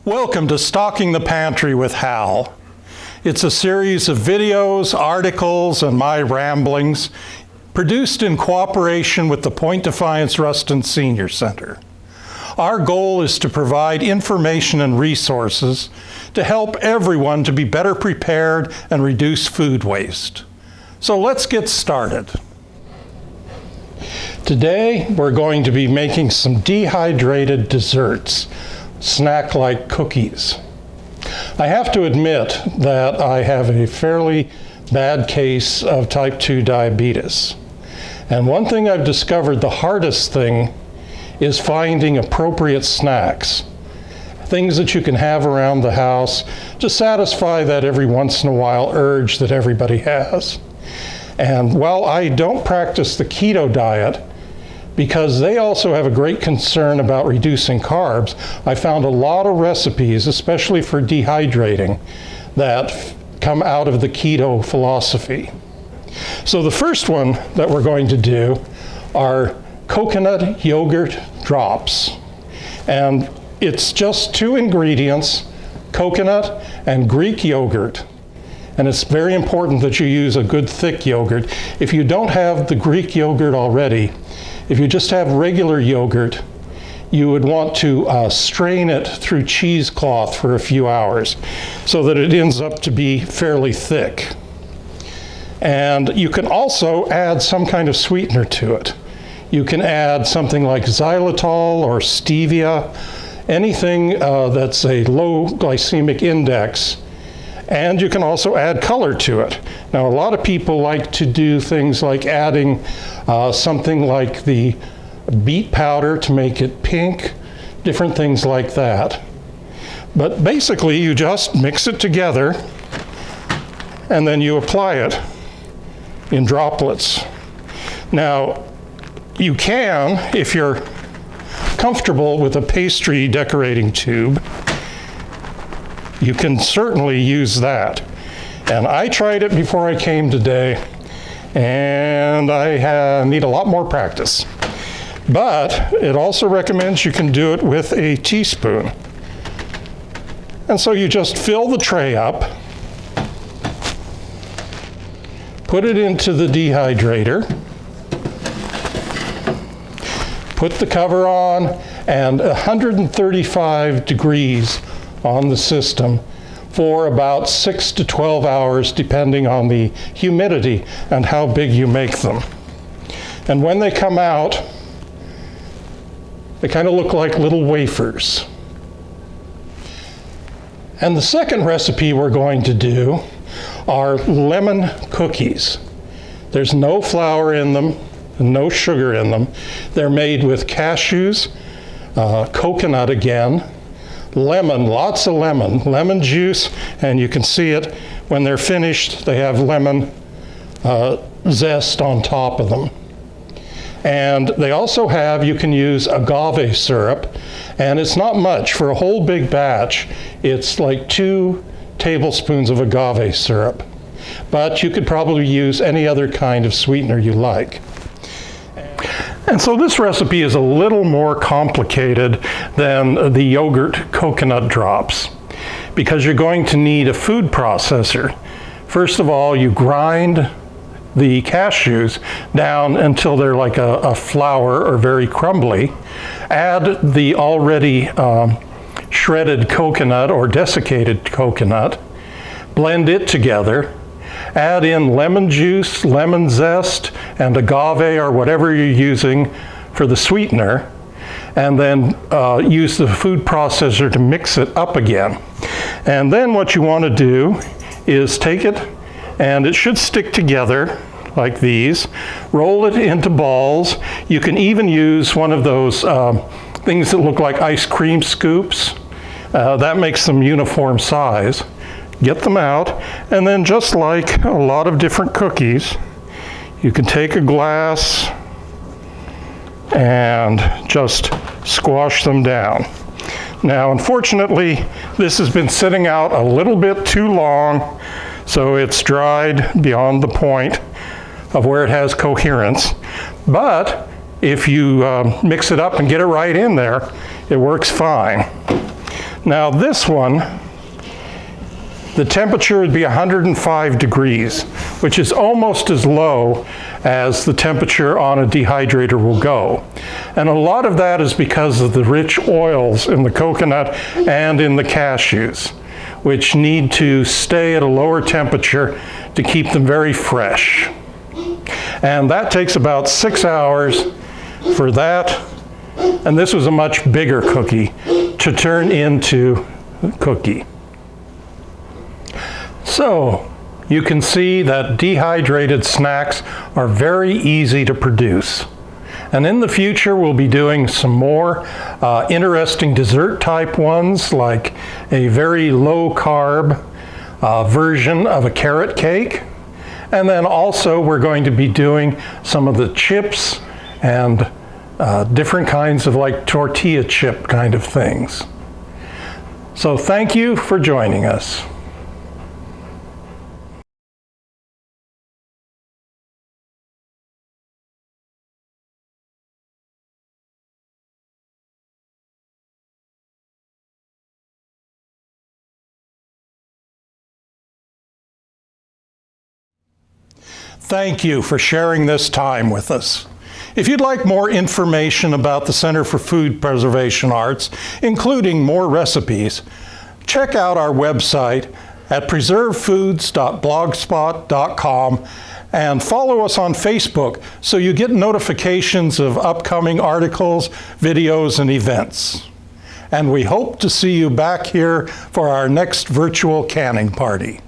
Welcome to Stocking the Pantry with Hal. It's a series of videos, articles, and my ramblings produced in cooperation with the Point Defiance Ruston Senior Center. Our goal is to provide information and resources to help everyone to be better prepared and reduce food waste. So let's get started. Today we're going to be making some dehydrated desserts, snack-like cookies. I have to admit that I have a fairly bad case of type 2 diabetes. And one thing I've discovered, the hardest thing is finding appropriate snacks. Things that you can have around the house to satisfy that every once in a while urge that everybody has. And while I don't practice the keto diet, because they also have a great concern about reducing carbs, I found a lot of recipes, especially for dehydrating, that come out of the keto philosophy. So the first one that we're going to do are coconut yogurt drops. And it's just 2 ingredients, coconut and Greek yogurt. And it's very important that you use a good thick yogurt. If you don't have the Greek yogurt already, if you just have regular yogurt, you would want to strain it through cheesecloth for a few hours so that it ends up to be fairly thick. And you can also add some kind of sweetener to it. You can add something like xylitol or stevia, anything that's a low glycemic index. And you can also add color to it. Now, a lot of people like to do things like adding something like the beet powder to make it pink, different things like that. But basically, you just mix it together and then you apply it in droplets. Now, you can, if you're comfortable with a pastry decorating tube, you can certainly use that. And I tried it before I came today, and I need a lot more practice. But it also recommends you can do it with a teaspoon. And so you just fill the tray up, put it into the dehydrator, put the cover on, and 135 degrees on the system for about 6 to 12 hours, depending on the humidity and how big you make them. And when they come out, they kind of look like little wafers. And the second recipe we're going to do are lemon cookies. There's no flour in them, no sugar in them. They're made with cashews, coconut again, lemon, lots of lemon juice, and you can see it when they're finished. They have lemon zest on top of them. And they also have, you can use agave syrup, and it's not much. For a whole big batch, it's like 2 tablespoons of agave syrup. But you could probably use any other kind of sweetener you like. And so this recipe is a little more complicated than the yogurt coconut drops, because you're going to need a food processor. First of all, you grind the cashews down until they're like a flour or very crumbly. Add the already shredded coconut or desiccated coconut, blend it together. Add in lemon juice, lemon zest, and agave or whatever you're using for the sweetener, and then use the food processor to mix it up again. And then what you want to do is take it, and it should stick together like these. Roll it into balls. You can even use one of those things that look like ice cream scoops. That makes them uniform size. Get them out, and then just like a lot of different cookies, you can take a glass and just squash them down. Now, unfortunately, this has been sitting out a little bit too long, so it's dried beyond the point of where it has coherence. But if you mix it up and get it right in there, it works fine. Now this one, the temperature would be 105 degrees, which is almost as low as the temperature on a dehydrator will go. And a lot of that is because of the rich oils in the coconut and in the cashews, which need to stay at a lower temperature to keep them very fresh. And that takes about 6 hours for that, and this was a much bigger cookie, to turn into a cookie. So you can see that dehydrated snacks are very easy to produce. And in the future, we'll be doing some more interesting dessert type ones, like a very low carb version of a carrot cake. And then also we're going to be doing some of the chips and different kinds of like tortilla chip kind of things. So thank you for joining us. Thank you for sharing this time with us. If you'd like more information about the Center for Food Preservation Arts, including more recipes, check out our website at preservefoods.blogspot.com and follow us on Facebook so you get notifications of upcoming articles, videos, and events. And we hope to see you back here for our next virtual canning party.